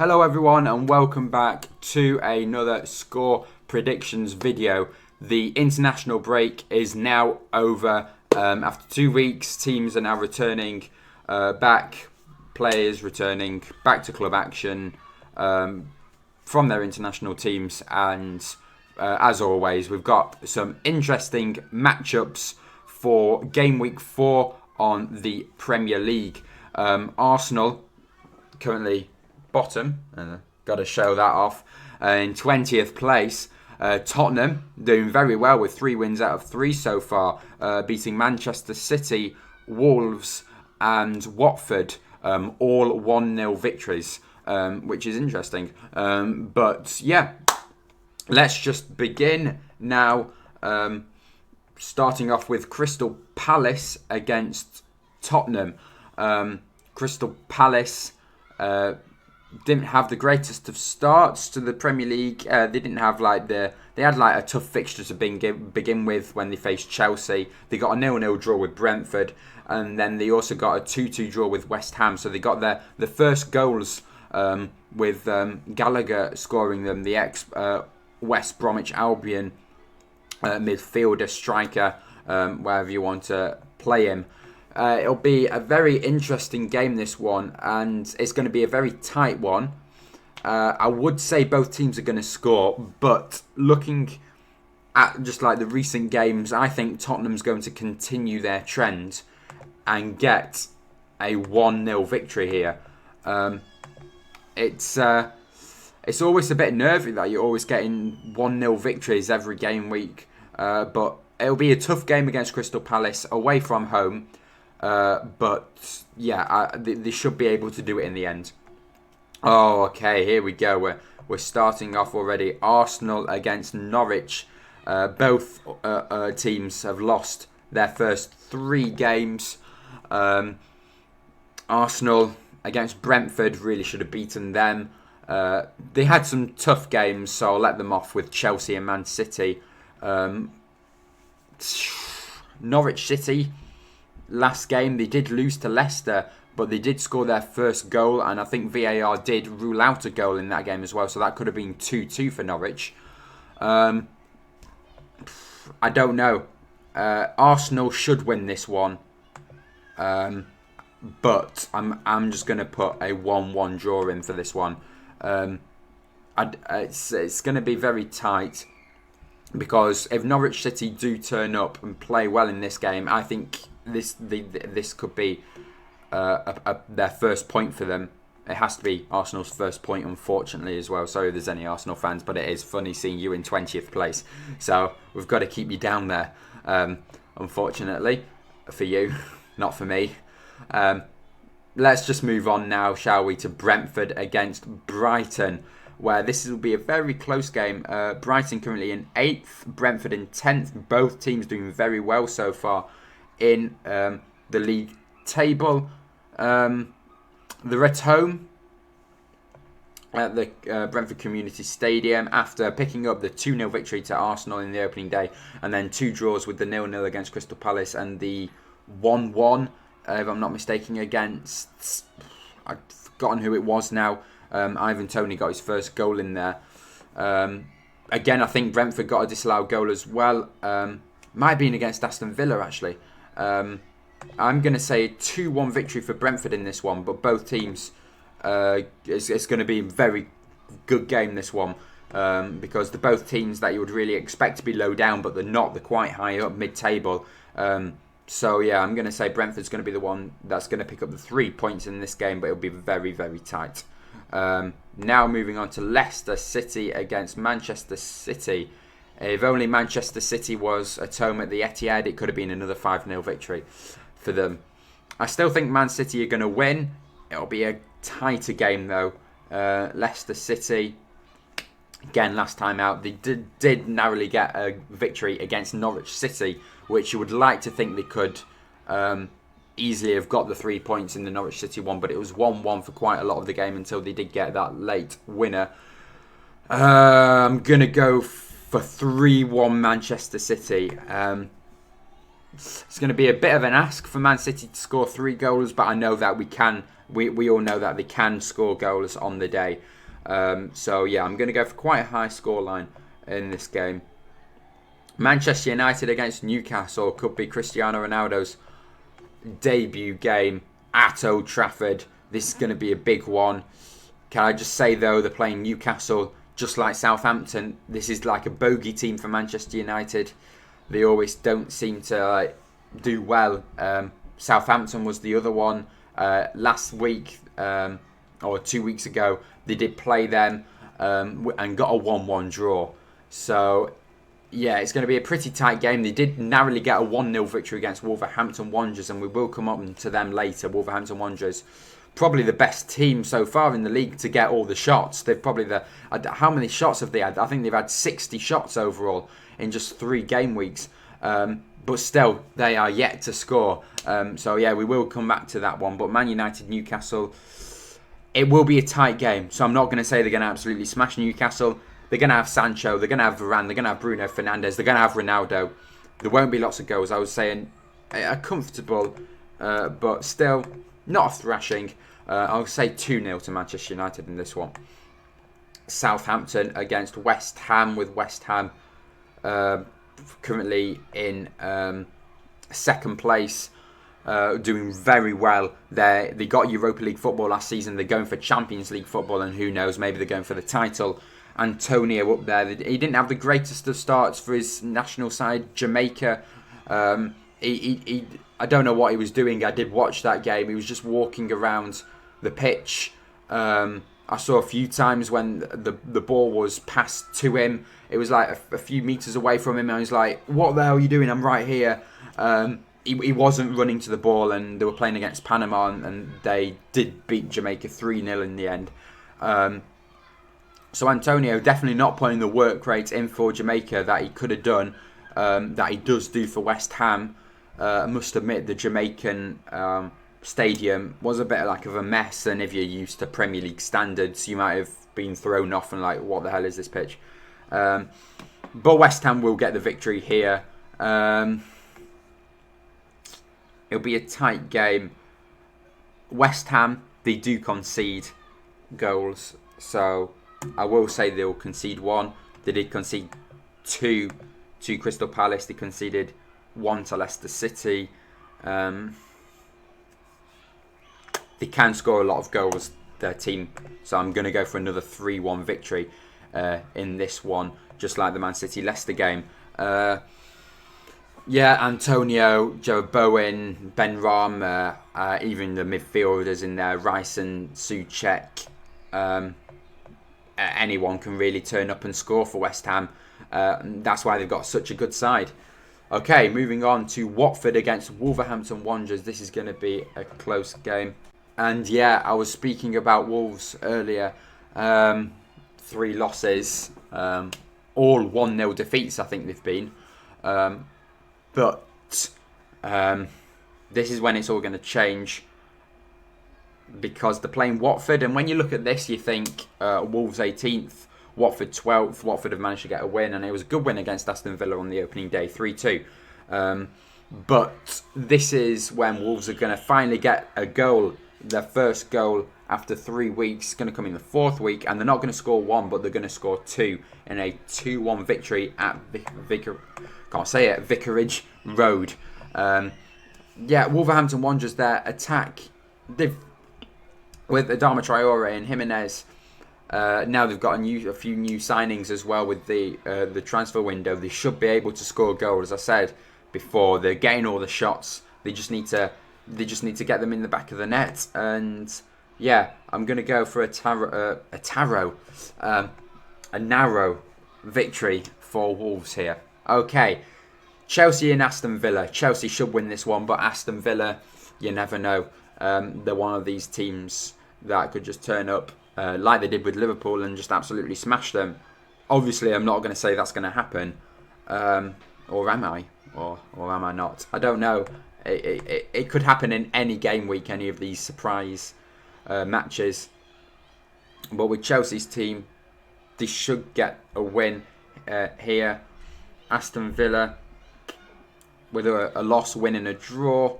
Hello everyone and welcome back to another score predictions video. The international break is now over. After 2 weeks, teams are now returning back, players returning back to club action from their international teams, and as always we've got some interesting matchups for game week 4 on the Premier League. Arsenal currently bottom, got to show that off, in 20th place. Tottenham doing very well with 3 wins out of 3 so far, beating Manchester City, Wolves and Watford, all 1-0 victories, which is interesting. But yeah, let's just begin now, starting off with Crystal Palace against Tottenham. Crystal Palace didn't have the greatest of starts to the Premier League. They didn't have they had a tough fixture to begin with when they faced Chelsea. They got a 0-0 draw with Brentford, and then they also got a 2-2 draw with West Ham. So they got the first goals with Gallagher scoring them, the ex West Bromwich Albion midfielder, striker, wherever you want to play him. It'll be a very interesting game, this one, and it's going to be a very tight one. I would say both teams are going to score, but looking at just the recent games, I think Tottenham's going to continue their trend and get a 1-0 victory here. It's always a bit nervy that you're always getting 1-0 victories every game week, but it'll be a tough game against Crystal Palace away from home. But yeah, they should be able to do it in the end. Oh, okay, here we go. We're starting off already. Arsenal against Norwich. Both teams have lost their first 3 games. Arsenal against Brentford really should have beaten them. They had some tough games, so I'll let them off with Chelsea and Man City. Norwich City, last game they did lose to Leicester, but they did score their first goal, and I think VAR did rule out a goal in that game as well, so that could have been 2-2 for Norwich. I don't know. Arsenal should win this one, but I'm just going to put a 1-1 draw in for this one. It's going to be very tight, because if Norwich City do turn up and play well in this game, I think this could be their first point for them. It has to be Arsenal's first point, unfortunately, as well. Sorry if there's any Arsenal fans, but it is funny seeing you in 20th place. So we've got to keep you down there, unfortunately, for you, not for me. Let's just move on now, shall we, to Brentford against Brighton, where this will be a very close game. Brighton currently in 8th, Brentford in 10th. Both teams doing very well so far in the league table. They're at home at the Brentford Community Stadium after picking up the 2-0 victory to Arsenal in the opening day, and then 2 draws with the 0-0 against Crystal Palace and the 1-1, if I'm not mistaken, against... I've forgotten who it was now. Ivan Toney got his first goal in there. Again, I think Brentford got a disallowed goal as well. Might have been against Aston Villa, actually. I'm going to say a 2-1 victory for Brentford in this one, but both teams, it's going to be a very good game, this one, because they're both teams that you would really expect to be low down, but they're not. They're quite high up, mid-table. So yeah, I'm going to say Brentford's going to be the one that's going to pick up the 3 points in this game, but it'll be very, very tight. Now moving on to Leicester City against Manchester City. If only Manchester City was at home at the Etihad, it could have been another 5-0 victory for them. I still think Man City are going to win. It'll be a tighter game though. Leicester City, again, last time out, they did narrowly get a victory against Norwich City, which you would like to think they could easily have got the 3 points in the Norwich City one, but it was 1-1 for quite a lot of the game until they did get that late winner. I'm going to go for 3-1 Manchester City. It's going to be a bit of an ask for Man City to score 3 goals, but I know that we can we all know that they can score goals on the day. So yeah, I'm going to go for quite a high scoreline in this game. Manchester United against Newcastle could be Cristiano Ronaldo's debut game at Old Trafford. This is going to be a big one. Can I just say though, they're playing Newcastle just like Southampton. This is like a bogey team for Manchester United. They always don't seem to do well. Southampton was the other one last week or 2 weeks ago. They did play them and got a 1-1 draw. So yeah, it's going to be a pretty tight game. They did narrowly get a 1-0 victory against Wolverhampton Wanderers, and we will come on to them later. Wolverhampton Wanderers, probably the best team so far in the league to get all the shots. They've probably how many shots have they had? I think they've had 60 shots overall in just 3 game weeks. But still, they are yet to score. So yeah, we will come back to that one. But Man United, Newcastle, it will be a tight game. So I'm not going to say they're going to absolutely smash Newcastle. They're going to have Sancho, they're going to have Varane, they're going to have Bruno Fernandes, they're going to have Ronaldo. There won't be lots of goals. I was saying a comfortable, but still not a thrashing. I'll say 2-0 to Manchester United in this one. Southampton against West Ham, with West Ham currently in second place, doing very well. They got Europa League football last season. They're going for Champions League football, and who knows, maybe they're going for the title. Antonio up there, he didn't have the greatest of starts for his national side, Jamaica. I don't know what he was doing. I did watch that game. He was just walking around the pitch. I saw a few times when the ball was passed to him. It was like a few meters away from him. I was like, what the hell are you doing? I'm right here. He wasn't running to the ball, and they were playing against Panama, and they did beat Jamaica 3-0 in the end. So Antonio definitely not putting the work rate in for Jamaica that he could have done, that he does do for West Ham. I must admit the Jamaican stadium was a bit like of a mess, and if you're used to Premier League standards, you might have been thrown off and like, what the hell is this pitch? But West Ham will get the victory here. It'll be a tight game. West Ham, they do concede goals, so I will say they'll concede 1. They did concede 2 to Crystal Palace. They conceded 1 to Leicester City. They can score a lot of goals, their team. So I'm going to go for another 3-1 victory in this one, just like the Man City-Leicester game. Antonio, Joe Bowen, Ben Ram, even the midfielders in there, Rice and Souček. Anyone can really turn up and score for West Ham. That's why they've got such a good side. Okay, moving on to Watford against Wolverhampton Wanderers. This is going to be a close game. And yeah, I was speaking about Wolves earlier. 3 losses. All 1-0 defeats, I think they've been. But this is when it's all going to change, because they're playing Watford, and when you look at this, you think Wolves 18th, Watford 12th. Watford have managed to get a win, and it was a good win against Aston Villa on the opening day, 3-2. But this is when Wolves are going to finally get a goal, their first goal after 3 weeks. It's going to come in the 4th week, and they're not going to score 1, but they're going to score 2 in a 2-1 victory at Vicarage Road. Wolverhampton Wanderers, their attack, with Adama Traore and Jimenez, now they've got a few new signings as well with the transfer window. They should be able to score goals. As I said before, they're getting all the shots. They just need to get them in the back of the net. And yeah, I'm going to go for a narrow victory for Wolves here. Okay, Chelsea and Aston Villa. Chelsea should win this one, but Aston Villa, you never know. They're one of these teams that could just turn up like they did with Liverpool and just absolutely smash them. Obviously, I'm not going to say that's going to happen. Or am I? Or am I not? I don't know. It could happen in any game week, any of these surprise matches. But with Chelsea's team, they should get a win here. Aston Villa, with a loss, win and a draw.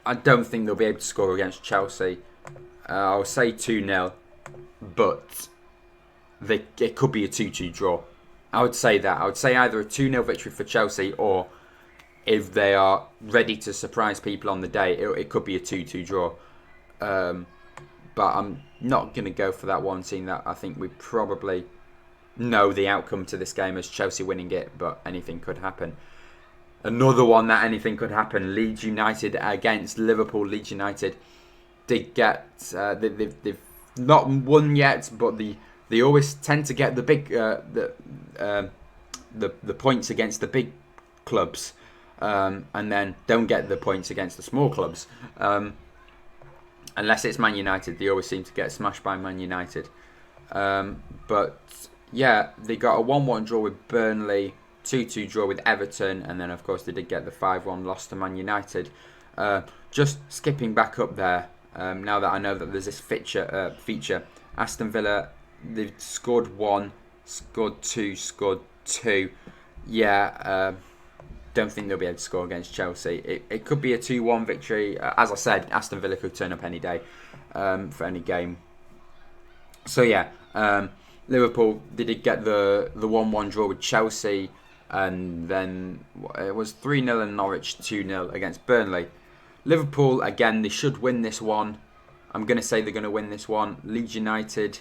I don't think they'll be able to score against Chelsea. I'll say 2-0, but it could be a 2-2 draw. I would say that. I would say either a 2-0 victory for Chelsea, or if they are ready to surprise people on the day, it could be a 2-2 draw. But I'm not going to go for that one, seeing that I think we probably know the outcome to this game as Chelsea winning it, but anything could happen. Another one that anything could happen, Leeds United against Liverpool. Leeds United did get, they've not won yet, but they always tend to get the big, the points against the big clubs, and then don't get the points against the small clubs. Unless it's Man United, they always seem to get smashed by Man United. But yeah, they got a 1-1 draw with Burnley, 2-2 draw with Everton, and then of course they did get the 5-1 loss to Man United. Just skipping back up there, now that I know that there's this feature, Aston Villa, they've scored 1, scored 2, scored 2. Yeah, don't think they'll be able to score against Chelsea. It could be a 2-1 victory. As I said, Aston Villa could turn up any day for any game. So yeah, Liverpool, they did get the 1-1 draw with Chelsea, and then it was 3-0 and Norwich 2-0 against Burnley. Liverpool, again, they should win this one. I'm going to say they're going to win this one. Leeds United,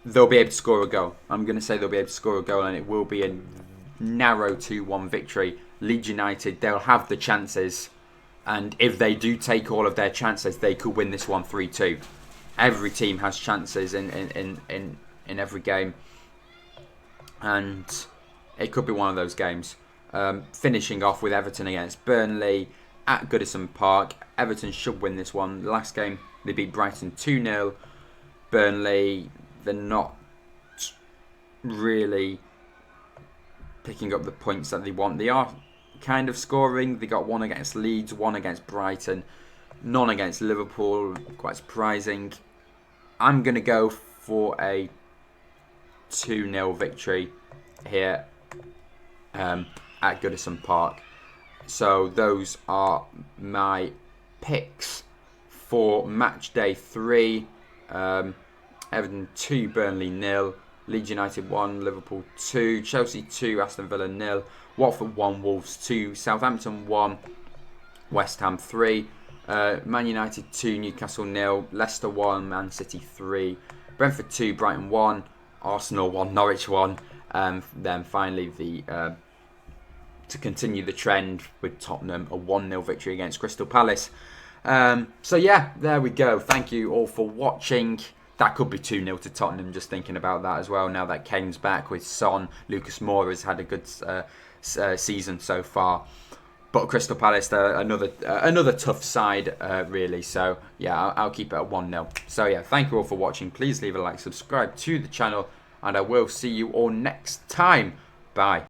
they'll be able to score a goal. I'm going to say they'll be able to score a goal, and it will be a narrow 2-1 victory. Leeds United, they'll have the chances, and if they do take all of their chances, they could win this one 3-2. Every team has chances in every game, and it could be one of those games. Finishing off with Everton against Burnley at Goodison Park. Everton should win this one. Last game, they beat Brighton 2-0. Burnley, they're not really picking up the points that they want. They are kind of scoring. They got 1 against Leeds, 1 against Brighton, none against Liverpool. Quite surprising. I'm going to go for a 2-0 victory here at Goodison Park. So those are my picks for match day 3. Everton 2, Burnley 0. Leeds United 1, Liverpool 2, Chelsea 2, Aston Villa 0, Watford 1, Wolves 2, Southampton 1, West Ham 3, Man United 2, Newcastle 0, Leicester 1, Man City 3, Brentford 2, Brighton 1, Arsenal 1, Norwich 1, then finally to continue the trend with Tottenham, a 1-0 victory against Crystal Palace. So yeah, there we go. Thank you all for watching. That could be 2-0 to Tottenham, just thinking about that as well. Now that Kane's back with Son, Lucas Moura has had a good season so far. But Crystal Palace, they're another tough side, really. So, yeah, I'll keep it at 1-0. So, yeah, thank you all for watching. Please leave a like, subscribe to the channel, and I will see you all next time. Bye.